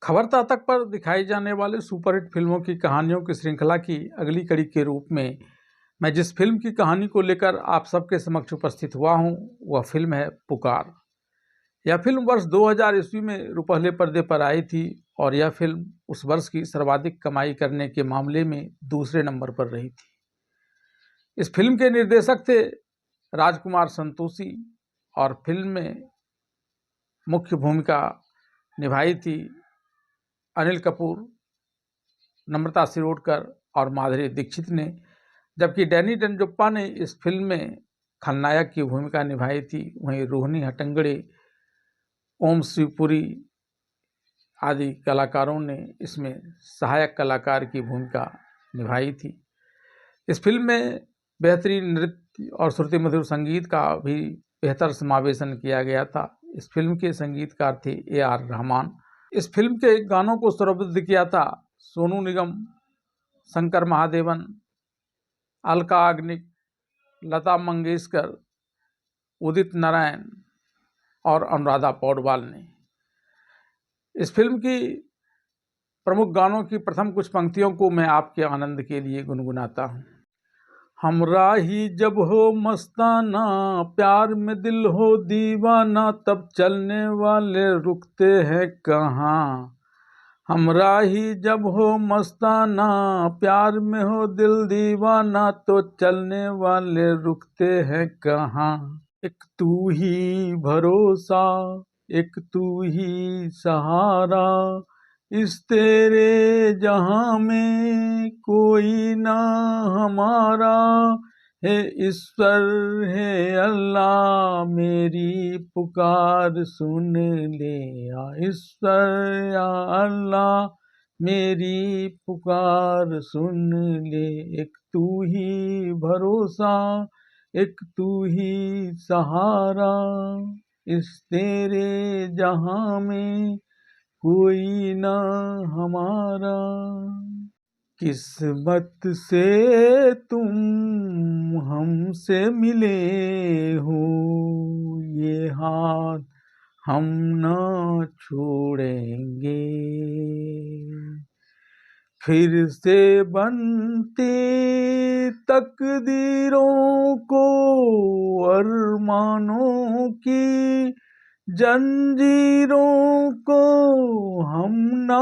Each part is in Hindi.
खबरता तक पर दिखाई जाने वाले सुपरहिट फिल्मों की कहानियों की श्रृंखला की अगली कड़ी के रूप में मैं जिस फिल्म की कहानी को लेकर आप सबके समक्ष उपस्थित हुआ हूं, वह फिल्म है पुकार। यह फिल्म वर्ष 2000 ईस्वी में रुपहले पर्दे पर आई थी और यह फिल्म उस वर्ष की सर्वाधिक कमाई करने के मामले में दूसरे नंबर पर रही थी। इस फिल्म के निर्देशक थे राजकुमार संतोषी और फिल्म में मुख्य भूमिका निभाई थी अनिल कपूर, नम्रता शिरोडकर और माधुरी दीक्षित ने, जबकि डैनी डेंजोप्पा ने इस फिल्म में खलनायक की भूमिका निभाई थी। वहीं रोहिणी हट्टंगड़ी, ओम शिवपुरी आदि कलाकारों ने इसमें सहायक कलाकार की भूमिका निभाई थी। इस फिल्म में बेहतरीन नृत्य और श्रुति मधुर संगीत का भी बेहतर समावेशन किया गया था। इस फिल्म के संगीतकार थे AR रहमान। इस फिल्म के गानों को स्वरबद्ध किया था सोनू निगम, शंकर महादेवन, अलका याग्निक, लता मंगेशकर, उदित नारायण और अनुराधा पौडवाल ने। इस फिल्म की प्रमुख गानों की प्रथम कुछ पंक्तियों को मैं आपके आनंद के लिए गुनगुनाता हूँ। हमरा ही जब हो मस्ताना, प्यार में दिल हो दीवाना, तब चलने वाले रुकते हैं कहाँ। हमरा ही जब हो मस्ताना, प्यार में हो दिल दीवाना, तो चलने वाले रुकते हैं कहाँ। एक तू ही भरोसा, एक तू ही सहारा, इस तेरे जहां में कोई ना हमारा। हे ईश्वर हे अल्लाह, मेरी पुकार सुन ले या ईश्वर या अल्लाह, मेरी पुकार सुन ले। एक तू ही भरोसा, एक तू ही सहारा, इस तेरे जहां में कोई ना हमारा। किस्मत से तुम हमसे मिले हो, ये हाथ हम ना छोड़ेंगे। फिर से बनते तकदीरों को, अरमानों की जंजीरों को हम ना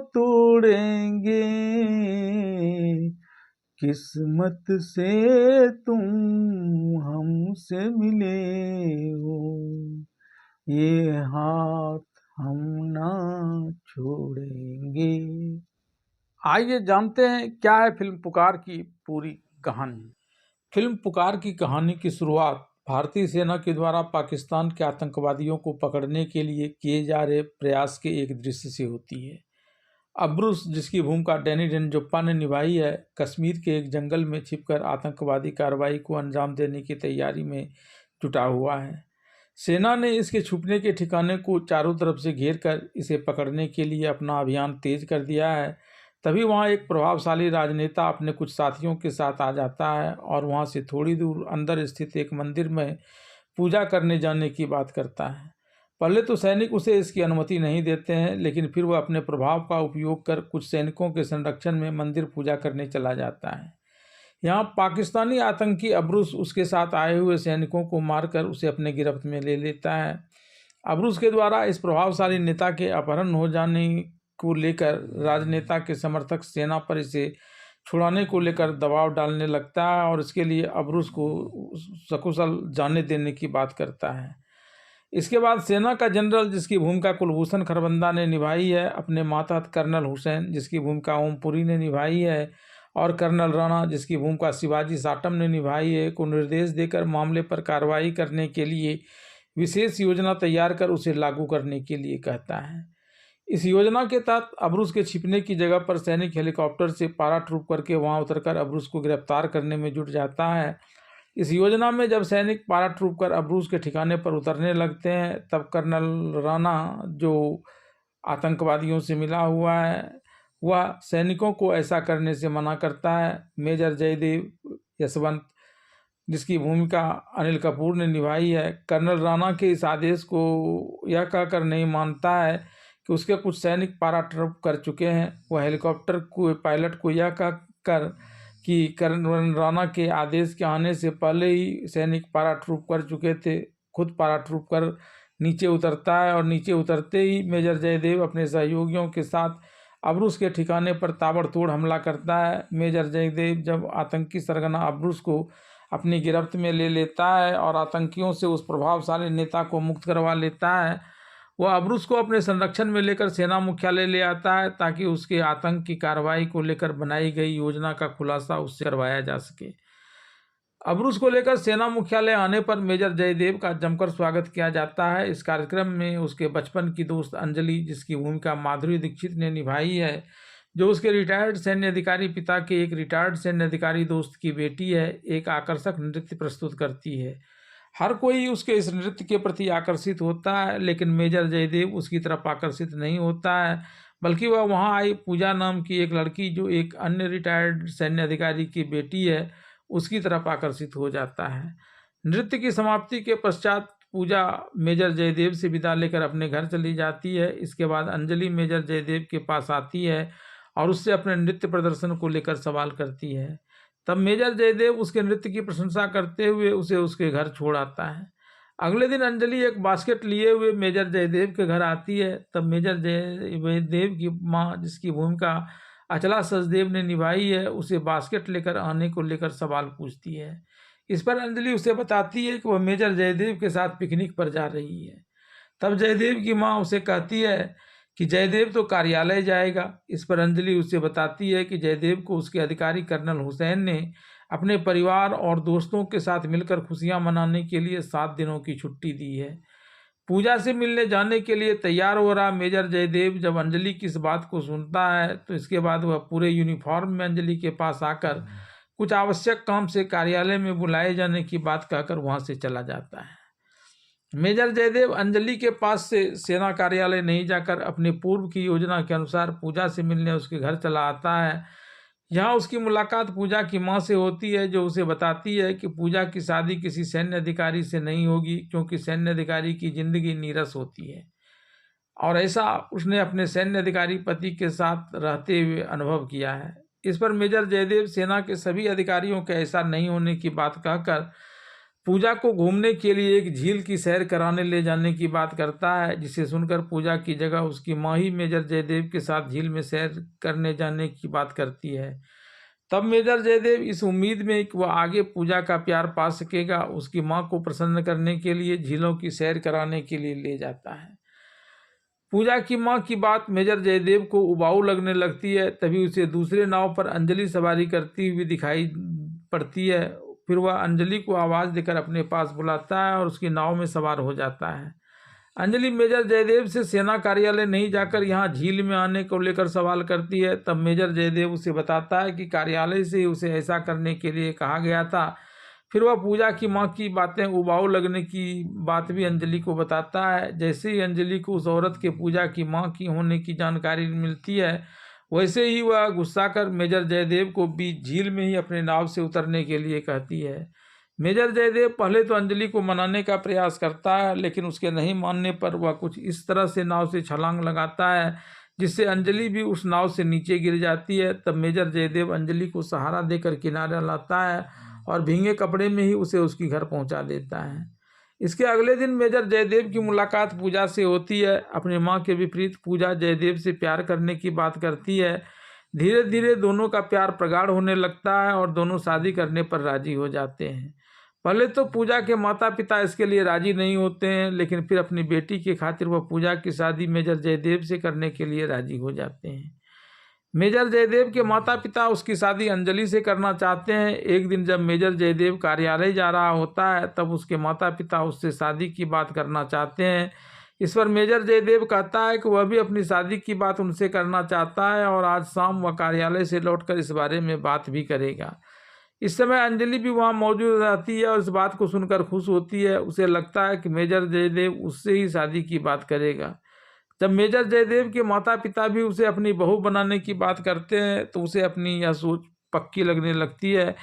तोड़ेंगे। किस्मत से तुम हमसे मिले हो, ये हाथ हम ना छोड़ेंगे। आइए जानते हैं क्या है फिल्म पुकार की पूरी कहानी। फिल्म पुकार की कहानी की शुरुआत भारतीय सेना के द्वारा पाकिस्तान के आतंकवादियों को पकड़ने के लिए किए जा रहे प्रयास के एक दृश्य से होती है। अब्रूस, जिसकी भूमिका डैनी डेंजोप्पा ने निभाई है, कश्मीर के एक जंगल में छिपकर आतंकवादी कार्रवाई को अंजाम देने की तैयारी में जुटा हुआ है। सेना ने इसके छुपने के ठिकाने को चारों तरफ से घेर कर इसे पकड़ने के लिए अपना अभियान तेज कर दिया है। तभी वहाँ एक प्रभावशाली राजनेता अपने कुछ साथियों के साथ आ जाता है और वहाँ से थोड़ी दूर अंदर स्थित एक मंदिर में पूजा करने जाने की बात करता है। पहले तो सैनिक उसे इसकी अनुमति नहीं देते हैं, लेकिन फिर वह अपने प्रभाव का उपयोग कर कुछ सैनिकों के संरक्षण में मंदिर पूजा करने चला जाता है। यहाँ पाकिस्तानी आतंकी अब्रूस उसके साथ आए हुए सैनिकों को मारकर उसे अपने गिरफ्त में ले लेता है। अब्रूस के द्वारा इस प्रभावशाली नेता के अपहरण हो जाने को लेकर राजनेता के समर्थक सेना पर इसे छुड़ाने को लेकर दबाव डालने लगता है और इसके लिए अब्रूस को सकुशल जाने देने की बात करता है। इसके बाद सेना का जनरल, जिसकी भूमिका कुलभूषण खरबंदा ने निभाई है, अपने मातहत कर्नल हुसैन, जिसकी भूमिका ओमपुरी ने निभाई है, और कर्नल राणा, जिसकी भूमिका शिवाजी साटम ने निभाई है, को निर्देश देकर मामले पर कार्रवाई करने के लिए विशेष योजना तैयार कर उसे लागू करने के लिए कहता है। इस योजना के तहत अब्रूस के छिपने की जगह पर सैनिक हेलीकॉप्टर से पैराट्रूप करके वहां उतरकर अब्रूस को गिरफ्तार करने में जुट जाता है। इस योजना में जब सैनिक पैराट्रूप कर अब्रूस के ठिकाने पर उतरने लगते हैं, तब कर्नल राणा, जो आतंकवादियों से मिला हुआ है, वह सैनिकों को ऐसा करने से मना करता है। मेजर जयदेव यशवंत, जिसकी भूमिका अनिल कपूर ने निभाई है, कर्नल राणा के इस आदेश को यह कहकर नहीं मानता है कि उसके कुछ सैनिक पैराट्रूप कर चुके हैं। वह हेलीकॉप्टर को पायलट को यह कहकर कि कर्नल राणा के आदेश के आने से पहले ही सैनिक पैराट्रूप कर चुके थे, खुद पैराट्रूप कर नीचे उतरता है और नीचे उतरते ही मेजर जयदेव अपने सहयोगियों के साथ अब्रूस के ठिकाने पर ताबड़तोड़ हमला करता है। मेजर जयदेव जब आतंकी सरगना अब्रूस को अपनी गिरफ्त में ले लेता है और आतंकियों से उस प्रभावशाली नेता को मुक्त करवा लेता है, वह अब्रूस को अपने संरक्षण में लेकर सेना मुख्यालय ले आता है ताकि उसके आतंक की कार्रवाई को लेकर बनाई गई योजना का खुलासा उससे करवाया जा सके। अब्रूस को लेकर सेना मुख्यालय आने पर मेजर जयदेव का जमकर स्वागत किया जाता है। इस कार्यक्रम में उसके बचपन की दोस्त अंजलि, जिसकी भूमिका माधुरी दीक्षित ने निभाई है, जो उसके रिटायर्ड सैन्य अधिकारी पिता के एक रिटायर्ड सैन्य अधिकारी दोस्त की बेटी है, एक आकर्षक नृत्य प्रस्तुत करती है। हर कोई उसके इस नृत्य के प्रति आकर्षित होता है, लेकिन मेजर जयदेव उसकी तरफ आकर्षित नहीं होता है, बल्कि वह वहां आई पूजा नाम की एक लड़की, जो एक अन्य रिटायर्ड सैन्य अधिकारी की बेटी है, उसकी तरफ आकर्षित हो जाता है। नृत्य की समाप्ति के पश्चात पूजा मेजर जयदेव से विदा लेकर अपने घर चली जाती है। इसके बाद अंजलि मेजर जयदेव के पास आती है और उससे अपने नृत्य प्रदर्शन को लेकर सवाल करती है। तब मेजर जयदेव उसके नृत्य की प्रशंसा करते हुए उसे उसके घर छोड़ आता है। अगले दिन अंजलि एक बास्केट लिए हुए मेजर जयदेव के घर आती है। तब मेजर जयदेव की माँ, जिसकी भूमिका अचला सचदेव ने निभाई है, उसे बास्केट लेकर आने को लेकर सवाल पूछती है। इस पर अंजलि उसे बताती है कि वह मेजर जयदेव के साथ पिकनिक पर जा रही है। तब जयदेव की माँ उसे कहती है कि जयदेव तो कार्यालय जाएगा। इस पर अंजलि उसे बताती है कि जयदेव को उसके अधिकारी कर्नल हुसैन ने अपने परिवार और दोस्तों के साथ मिलकर खुशियां मनाने के लिए 7 दिनों की छुट्टी दी है। पूजा से मिलने जाने के लिए तैयार हो रहा मेजर जयदेव जब अंजलि की इस बात को सुनता है, तो इसके बाद वह पूरे यूनिफॉर्म में अंजलि के पास आकर कुछ आवश्यक काम से कार्यालय में बुलाए जाने की बात कहकर वहां से चला जाता है। मेजर जयदेव अंजलि के पास से सेना कार्यालय नहीं जाकर अपने पूर्व की योजना के अनुसार पूजा से मिलने उसके घर चला आता है। यहाँ उसकी मुलाकात पूजा की मां से होती है, जो उसे बताती है कि पूजा की शादी किसी सैन्य अधिकारी से नहीं होगी, क्योंकि सैन्य अधिकारी की जिंदगी नीरस होती है और ऐसा उसने अपने सैन्य अधिकारी पति के साथ रहते हुए अनुभव किया है। इस पर मेजर जयदेव सेना के सभी अधिकारियों के ऐसा नहीं होने की बात कहकर पूजा को घूमने के लिए एक झील की सैर कराने ले जाने की बात करता है, जिसे सुनकर पूजा की जगह उसकी माँ ही मेजर जयदेव के साथ झील में सैर करने जाने की बात करती है। तब मेजर जयदेव इस उम्मीद में कि वह आगे पूजा का प्यार पा सकेगा, उसकी माँ को प्रसन्न करने के लिए झीलों की सैर कराने के लिए ले जाता है। पूजा की माँ की बात मेजर जयदेव को उबाऊ लगने लगती है। तभी उसे दूसरे नाव पर अंजलि सवारी करती हुई दिखाई पड़ती है। फिर वह अंजलि को आवाज़ देकर अपने पास बुलाता है और उसकी नाव में सवार हो जाता है। अंजलि मेजर जयदेव से सेना कार्यालय नहीं जाकर यहाँ झील में आने को लेकर सवाल करती है। तब मेजर जयदेव उसे बताता है कि कार्यालय से उसे ऐसा करने के लिए कहा गया था। फिर वह पूजा की माँ की बातें उबाऊ लगने की बात भी अंजलि को बताता है। जैसे ही अंजलि को उस औरत के पूजा की माँ की होने की जानकारी मिलती है, वैसे ही वह गुस्सा कर मेजर जयदेव को बीच झील में ही अपने नाव से उतरने के लिए कहती है। मेजर जयदेव पहले तो अंजलि को मनाने का प्रयास करता है, लेकिन उसके नहीं मानने पर वह कुछ इस तरह से नाव से छलांग लगाता है जिससे अंजलि भी उस नाव से नीचे गिर जाती है। तब मेजर जयदेव अंजलि को सहारा देकर किनारे लाता है और भींगे कपड़े में ही उसे उसकी घर पहुंचा देता है। इसके अगले दिन मेजर जयदेव की मुलाकात पूजा से होती है। अपनी मां के विपरीत पूजा जयदेव से प्यार करने की बात करती है। धीरे धीरे दोनों का प्यार प्रगाढ़ होने लगता है और दोनों शादी करने पर राजी हो जाते हैं। पहले तो पूजा के माता पिता इसके लिए राजी नहीं होते हैं, लेकिन फिर अपनी बेटी की खातिर वह पूजा की शादी मेजर जयदेव से करने के लिए राजी हो जाते हैं। मेजर जयदेव के माता पिता उसकी शादी अंजलि से करना चाहते हैं। एक दिन जब मेजर जयदेव कार्यालय जा रहा होता है, तब उसके माता पिता उससे शादी की बात करना चाहते हैं। इस पर मेजर जयदेव कहता है कि वह भी अपनी शादी की बात उनसे करना चाहता है और आज शाम वह कार्यालय से लौटकर इस बारे में बात भी करेगा। इस समय अंजलि भी वहाँ मौजूद रहती है और इस बात को सुनकर खुश होती है। उसे लगता है कि मेजर जयदेव उससे ही शादी की बात करेगा। जब मेजर जयदेव के माता पिता भी उसे अपनी बहू बनाने की बात करते हैं, तो उसे अपनी यह सोच पक्की लगने लगती है।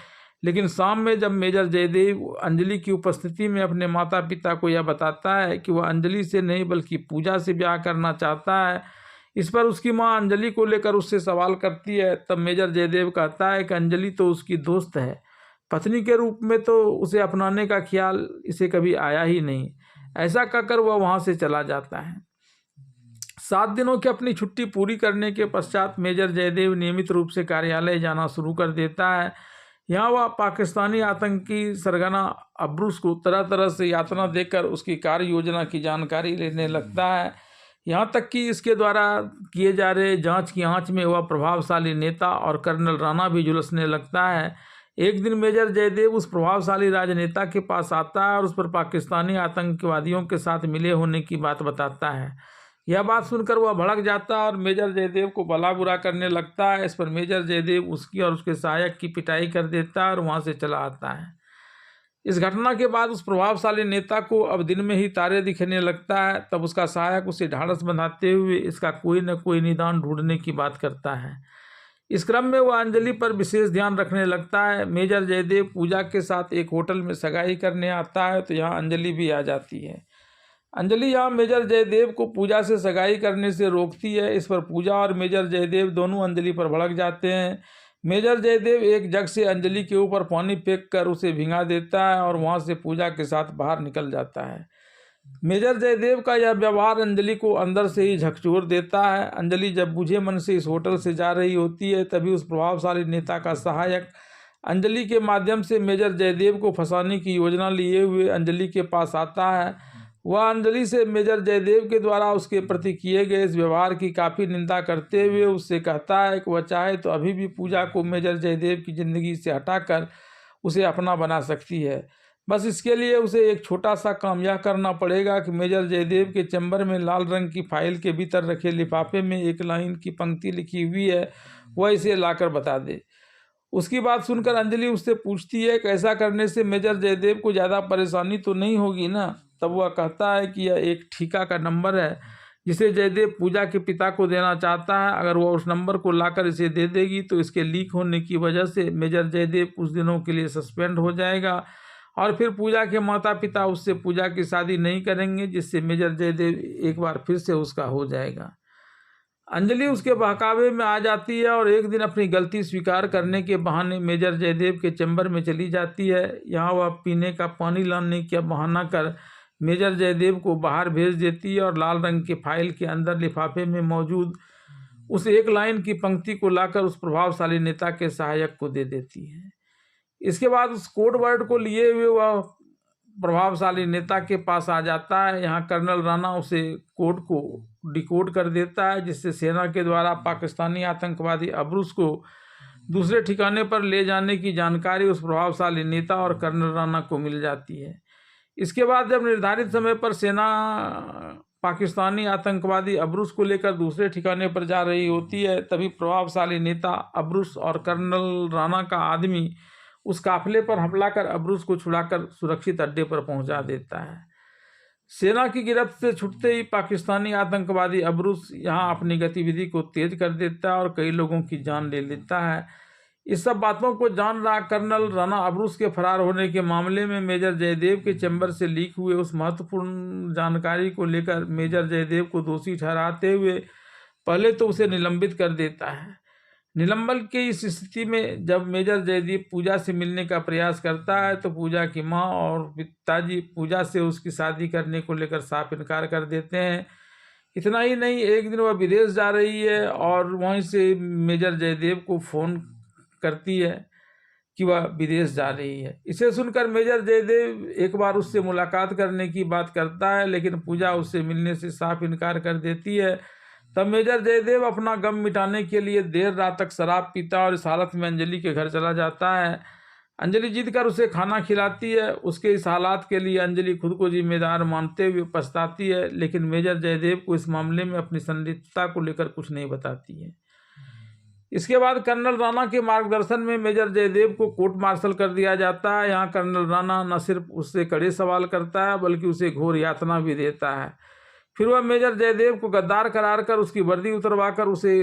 लेकिन शाम में जब मेजर जयदेव अंजलि की उपस्थिति में अपने माता पिता को यह बताता है कि वह अंजलि से नहीं बल्कि पूजा से ब्याह करना चाहता है, इस पर उसकी मां अंजलि को लेकर उससे सवाल करती है। तब मेजर जयदेव कहता है कि अंजलि तो उसकी दोस्त है, पत्नी के रूप में तो उसे अपनाने का ख्याल इसे कभी आया ही नहीं। ऐसा कहकर वह वहां से चला जाता है। 7 दिनों की अपनी छुट्टी पूरी करने के पश्चात मेजर जयदेव नियमित रूप से कार्यालय जाना शुरू कर देता है। यहाँ वह पाकिस्तानी आतंकी सरगना अब्रूस को तरह तरह से यातना देकर उसकी कार्य योजना की जानकारी लेने लगता है। यहाँ तक कि इसके द्वारा किए जा रहे जांच की आंच में वह प्रभावशाली नेता और कर्नल राणा भी झुलसने लगता है। एक दिन मेजर जयदेव उस प्रभावशाली राजनेता के पास आता है और उस पर पाकिस्तानी आतंकवादियों के साथ मिले होने की बात बताता है। यह बात सुनकर वह भड़क जाता है और मेजर जयदेव को भला बुरा करने लगता है। इस पर मेजर जयदेव उसकी और उसके सहायक की पिटाई कर देता है और वहां से चला आता है। इस घटना के बाद उस प्रभावशाली नेता को अब दिन में ही तारे दिखने लगता है। तब उसका सहायक उसे ढाढ़स बंधाते हुए इसका कोई न कोई निदान ढूंढने की बात करता है। इस क्रम में वह अंजलि पर विशेष ध्यान रखने लगता है। मेजर जयदेव पूजा के साथ एक होटल में सगाई करने आता है तो यहाँ अंजलि भी आ जाती है। अंजलि यहाँ मेजर जयदेव को पूजा से सगाई करने से रोकती है। इस पर पूजा और मेजर जयदेव दोनों अंजलि पर भड़क जाते हैं। मेजर जयदेव एक जग से अंजलि के ऊपर पानी फेंक कर उसे भिंगा देता है और वहां से पूजा के साथ बाहर निकल जाता है। मेजर जयदेव का यह व्यवहार अंजलि को अंदर से ही झकझोर देता है। अंजलि जब बुझे मन से इस होटल से जा रही होती है तभी उस प्रभावशाली नेता का सहायक अंजलि के माध्यम से मेजर जयदेव को फंसाने की योजना लिए हुए अंजलि के पास आता है। वह अंजलि से मेजर जयदेव के द्वारा उसके प्रति किए गए इस व्यवहार की काफ़ी निंदा करते हुए उससे कहता है कि वह चाहे तो अभी भी पूजा को मेजर जयदेव की ज़िंदगी से हटाकर उसे अपना बना सकती है। बस इसके लिए उसे एक छोटा सा काम यह करना पड़ेगा कि मेजर जयदेव के चैम्बर में लाल रंग की फाइल के भीतर रखे लिफाफे में एक लाइन की पंक्ति लिखी हुई है, वह इसे लाकर बता दे। उसकी बात सुनकर अंजलि उससे पूछती है कि ऐसा करने से मेजर जयदेव को ज़्यादा परेशानी तो नहीं होगी ना। तब वह कहता है कि यह एक ठीका का नंबर है जिसे जयदेव पूजा के पिता को देना चाहता है। अगर वह उस नंबर को लाकर इसे दे देगी तो इसके लीक होने की वजह से मेजर जयदेव कुछ दिनों के लिए सस्पेंड हो जाएगा और फिर पूजा के माता पिता उससे पूजा की शादी नहीं करेंगे, जिससे मेजर जयदेव एक बार फिर से उसका हो जाएगा। अंजलि उसके बहकावे में आ जाती है और एक दिन अपनी गलती स्वीकार करने के बहाने मेजर जयदेव के चैम्बर में चली जाती है। यहाँ वह पीने का पानी लाने का बहाना कर मेजर जयदेव को बाहर भेज देती है और लाल रंग के फाइल के अंदर लिफाफे में मौजूद उस एक लाइन की पंक्ति को लाकर उस प्रभावशाली नेता के सहायक को दे देती है। इसके बाद उस कोड वर्ड को लिए हुए वह प्रभावशाली नेता के पास आ जाता है। यहाँ कर्नल राणा उसे कोड को डिकोड कर देता है, जिससे सेना के द्वारा पाकिस्तानी आतंकवादी अब्रूस को दूसरे ठिकाने पर ले जाने की जानकारी उस प्रभावशाली नेता और कर्नल राणा को मिल जाती है। इसके बाद जब निर्धारित समय पर सेना पाकिस्तानी आतंकवादी अब्रूस को लेकर दूसरे ठिकाने पर जा रही होती है तभी प्रभावशाली नेता अब्रूस और कर्नल राणा का आदमी उस काफिले पर हमला कर अब्रूस को छुड़ाकर सुरक्षित अड्डे पर पहुंचा देता है। सेना की गिरफ्त से छूटते ही पाकिस्तानी आतंकवादी अब्रूस यहां अपनी गतिविधि को तेज कर देता है और कई लोगों की जान ले लेता है। इस सब बातों को जान रहा कर्नल राणा अब्रूस के फरार होने के मामले में मेजर जयदेव के चैम्बर से लीक हुए उस महत्वपूर्ण जानकारी को लेकर मेजर जयदेव को दोषी ठहराते हुए पहले तो उसे निलंबित कर देता है। निलंबन की इस स्थिति में जब मेजर जयदेव पूजा से मिलने का प्रयास करता है तो पूजा की मां और पिताजी पूजा से उसकी शादी करने को लेकर साफ इनकार कर देते हैं। इतना ही नहीं, एक दिन वह विदेश जा रही है और वहीं से मेजर जयदेव को फ़ोन करती है कि वह विदेश जा रही है। इसे सुनकर मेजर जयदेव एक बार उससे मुलाकात करने की बात करता है, लेकिन पूजा उससे मिलने से साफ इनकार कर देती है। तब मेजर जयदेव अपना गम मिटाने के लिए देर रात तक शराब पीता और इस हालत में अंजलि के घर चला जाता है। अंजलि जिद कर उसे खाना खिलाती है। उसके इस हालात के लिए अंजलि खुद को जिम्मेदार मानते हुए पछताती है, लेकिन मेजर जयदेव को इस मामले में अपनी संलिप्तता को लेकर कुछ नहीं बताती है। इसके बाद कर्नल राणा के मार्गदर्शन में मेजर जयदेव को कोर्ट मार्शल कर दिया जाता है। यहाँ कर्नल राणा न सिर्फ उससे कड़े सवाल करता है बल्कि उसे घोर यातना भी देता है। फिर वह मेजर जयदेव को गद्दार करार कर उसकी वर्दी उतरवाकर उसे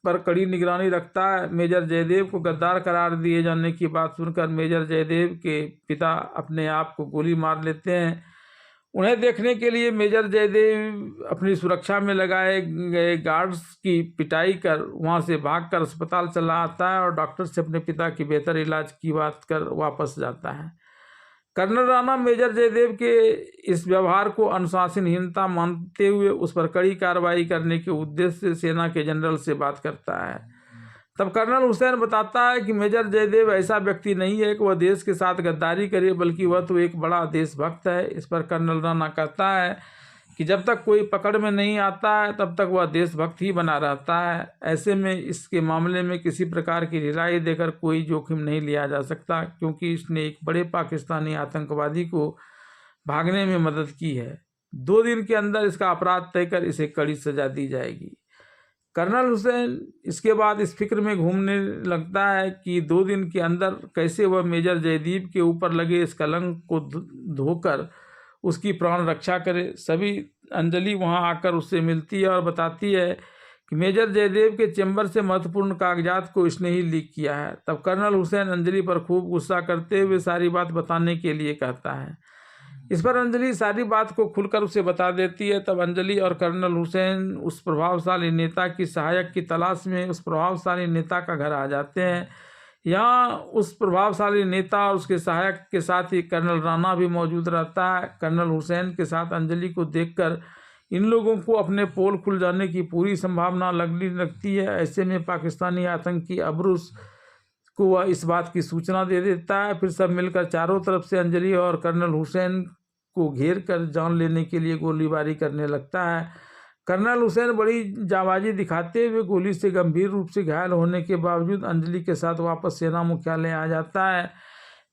पर कड़ी निगरानी रखता है। मेजर जयदेव को गद्दार करार दिए जाने की बात सुनकर मेजर जयदेव के पिता अपने आप को गोली मार लेते हैं। उन्हें देखने के लिए मेजर जयदेव अपनी सुरक्षा में लगाए गए गार्ड्स की पिटाई कर वहां से भागकर अस्पताल चला आता है और डॉक्टर से अपने पिता की बेहतर इलाज की बात कर वापस जाता है। कर्नल राणा मेजर जयदेव के इस व्यवहार को अनुशासनहीनता मानते हुए उस पर कड़ी कार्रवाई करने के उद्देश्य से सेना के जनरल से बात करता है। तब कर्नल हुसैन बताता है कि मेजर जयदेव ऐसा व्यक्ति नहीं है कि वह देश के साथ गद्दारी करे, बल्कि वह तो एक बड़ा देशभक्त है। इस पर कर्नल राणा कहता है कि जब तक कोई पकड़ में नहीं आता है तब तक वह देशभक्त ही बना रहता है। ऐसे में इसके मामले में किसी प्रकार की ढिलाई देकर कोई जोखिम नहीं लिया जा सकता, क्योंकि इसने एक बड़े पाकिस्तानी आतंकवादी को भागने में मदद की है। 2 दिन के अंदर इसका अपराध तय कर इसे कड़ी सजा दी जाएगी। कर्नल हुसैन इसके बाद इस फिक्र में घूमने लगता है कि 2 दिन के अंदर कैसे वह मेजर जयदीप के ऊपर लगे इस कलंक को धोकर उसकी प्राण रक्षा करे। सभी अंजलि वहां आकर उससे मिलती है और बताती है कि मेजर जयदेव के चैम्बर से महत्वपूर्ण कागजात को इसने ही लीक किया है। तब कर्नल हुसैन अंजलि पर खूब गुस्सा करते हुए सारी बात बताने के लिए कहता है। इस पर अंजलि सारी बात को खुलकर उसे बता देती है। तब अंजलि और कर्नल हुसैन उस प्रभावशाली नेता की सहायक की तलाश में उस प्रभावशाली नेता का घर आ जाते हैं। यहाँ उस प्रभावशाली नेता और उसके सहायक के साथ ही कर्नल राणा भी मौजूद रहता है। कर्नल हुसैन के साथ अंजलि को देखकर इन लोगों को अपने पोल खुल जाने की पूरी संभावना लगने लगती है। ऐसे में पाकिस्तानी आतंकी अबरूस को वह इस बात की सूचना दे देता है। फिर सब मिलकर चारों तरफ से अंजलि और कर्नल हुसैन को घेर कर जान लेने के लिए गोलीबारी करने लगता है। कर्नल हुसैन बड़ी जाबाजी दिखाते हुए गोली से गंभीर रूप से घायल होने के बावजूद अंजलि के साथ वापस सेना मुख्यालय आ जाता है।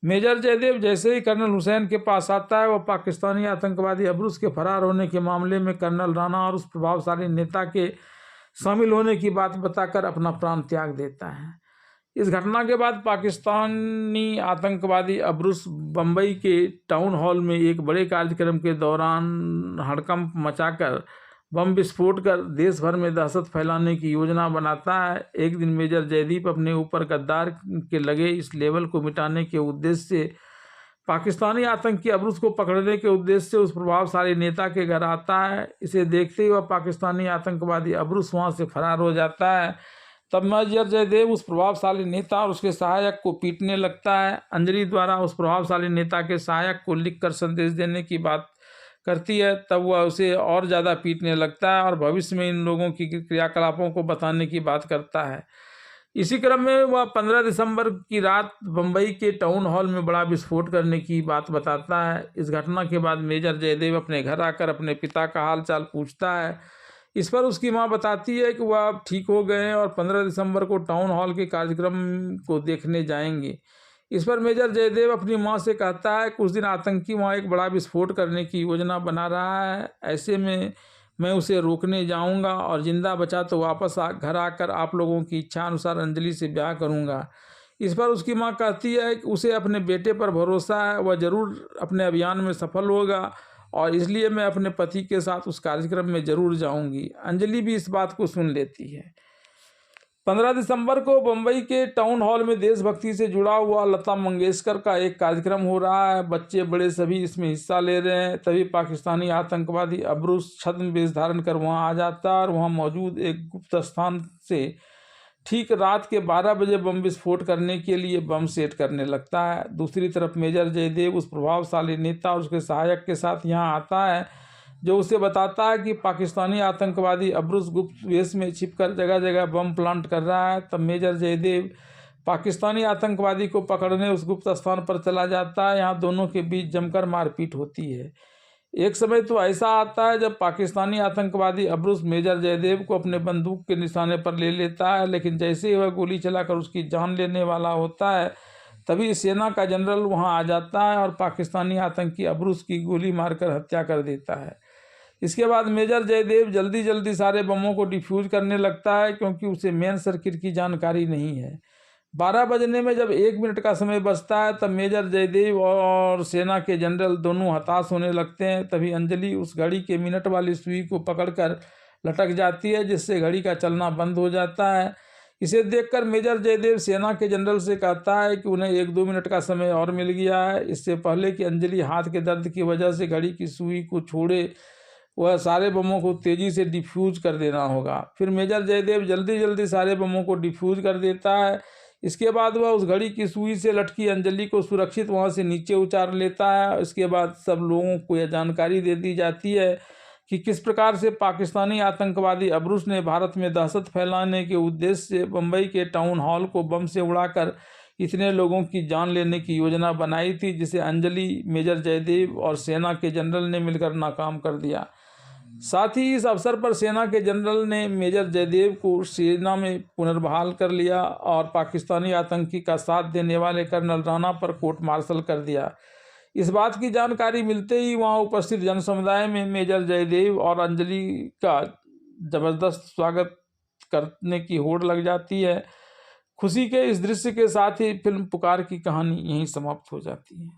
मेजर जयदेव जैसे ही कर्नल हुसैन के पास आता है, वह पाकिस्तानी आतंकवादी अबरूस के फरार होने के मामले में कर्नल राणा और उस प्रभावशाली नेता के शामिल होने की बात बताकर अपना प्राण त्याग देता है। इस घटना के बाद पाकिस्तानी आतंकवादी अबरूस बम्बई के टाउन हॉल में एक बड़े कार्यक्रम के दौरान हड़कंप मचाकर बम विस्फोट कर देश भर में दहशत फैलाने की योजना बनाता है। एक दिन मेजर जयदीप अपने ऊपर गद्दार के लगे इस लेवल को मिटाने के उद्देश्य से पाकिस्तानी आतंकी अबरूस को पकड़ने के उद्देश्य से उस प्रभावशाली नेता के घर आता है। इसे देखते ही वह पाकिस्तानी आतंकवादी अबरूस वहाँ से फरार हो जाता है। तब मेजर जयदेव उस प्रभावशाली नेता और उसके सहायक को पीटने लगता है। अंजलि द्वारा उस प्रभावशाली नेता के सहायक को लिखकर संदेश देने की बात करती है। तब वह उसे और ज़्यादा पीटने लगता है और भविष्य में इन लोगों की क्रियाकलापों को बताने की बात करता है। इसी क्रम में वह 15 दिसंबर की रात बम्बई के टाउन हॉल में बड़ा विस्फोट करने की बात बताता है। इस घटना के बाद मेजर जयदेव अपने घर आकर अपने पिता का हाल चाल पूछता है। इस पर उसकी मां बताती है कि वह अब ठीक हो गए हैं और 15 दिसंबर को टाउन हॉल के कार्यक्रम को देखने जाएंगे। इस पर मेजर जयदेव अपनी मां से कहता है कि उस दिन आतंकी वहाँ एक बड़ा विस्फोट करने की योजना बना रहा है। ऐसे में मैं उसे रोकने जाऊंगा और जिंदा बचा तो वापस घर आकर आप लोगों की इच्छा अनुसार अंजलि से ब्याह करूंगा। इस पर उसकी मां कहती है कि उसे अपने बेटे पर भरोसा है, वह जरूर अपने अभियान में सफल होगा और इसलिए मैं अपने पति के साथ उस कार्यक्रम में जरूर जाऊंगी। अंजलि भी इस बात को सुन लेती है। 15 दिसंबर को बम्बई के टाउन हॉल में देशभक्ति से जुड़ा हुआ लता मंगेशकर का एक कार्यक्रम हो रहा है। बच्चे बड़े सभी इसमें हिस्सा ले रहे हैं। तभी पाकिस्तानी आतंकवादी अबरूस छद्म वेश धारण कर वहां आ जाता है और वहां मौजूद एक गुप्त स्थान से ठीक रात के 12 बजे बम विस्फोट करने के लिए बम सेट करने लगता है। दूसरी तरफ मेजर जयदेव उस प्रभावशाली नेता और उसके सहायक के साथ यहाँ आता है, जो उसे बताता है कि पाकिस्तानी आतंकवादी अबरूस गुप्त वेश में छिपकर जगह जगह बम प्लांट कर रहा है। तब मेजर जयदेव पाकिस्तानी आतंकवादी को पकड़ने उस गुप्त स्थान पर चला जाता है। यहाँ दोनों के बीच जमकर मारपीट होती है। एक समय तो ऐसा आता है जब पाकिस्तानी आतंकवादी अबरूस मेजर जयदेव को अपने बंदूक के निशाने पर ले लेता है, लेकिन जैसे ही वह गोली चलाकर उसकी जान लेने वाला होता है तभी सेना का जनरल वहां आ जाता है और पाकिस्तानी आतंकी अबरूस की गोली मारकर हत्या कर देता है। इसके बाद मेजर जयदेव जल्दी जल्दी सारे बमों को डिफ्यूज करने लगता है, क्योंकि उसे मेन सर्किट की जानकारी नहीं है। 12 बजने में जब 1 मिनट का समय बचता है तब मेजर जयदेव और सेना के जनरल दोनों हताश होने लगते हैं। तभी अंजलि उस घड़ी के मिनट वाली सुई को पकड़कर लटक जाती है, जिससे घड़ी का चलना बंद हो जाता है। इसे देखकर मेजर जयदेव सेना के जनरल से कहता है कि उन्हें 1-2 मिनट का समय और मिल गया है, इससे पहले कि अंजलि हाथ के दर्द की वजह से घड़ी की सुई को छोड़े वह सारे बमों को तेजी से डिफ्यूज कर देना होगा। फिर मेजर जयदेव जल्दी जल्दी सारे बमों को डिफ्यूज कर देता है। इसके बाद वह उस घड़ी की सुई से लटकी अंजलि को सुरक्षित वहां से नीचे उतार लेता है। इसके बाद सब लोगों को यह जानकारी दे दी जाती है कि किस प्रकार से पाकिस्तानी आतंकवादी अब्रुस ने भारत में दहशत फैलाने के उद्देश्य से बम्बई के टाउन हॉल को बम से उड़ाकर इतने लोगों की जान लेने की योजना बनाई थी, जिसे अंजलि, मेजर जयदेव और सेना के जनरल ने मिलकर नाकाम कर दिया। साथ ही इस अवसर पर सेना के जनरल ने मेजर जयदेव को सेना में पुनर्बहाल कर लिया और पाकिस्तानी आतंकी का साथ देने वाले कर्नल राणा पर कोर्ट मार्शल कर दिया। इस बात की जानकारी मिलते ही वहां उपस्थित जन समुदाय में मेजर जयदेव और अंजलि का जबरदस्त स्वागत करने की होड़ लग जाती है। खुशी के इस दृश्य के साथ ही फिल्म पुकार की कहानी यहीं समाप्त हो जाती है।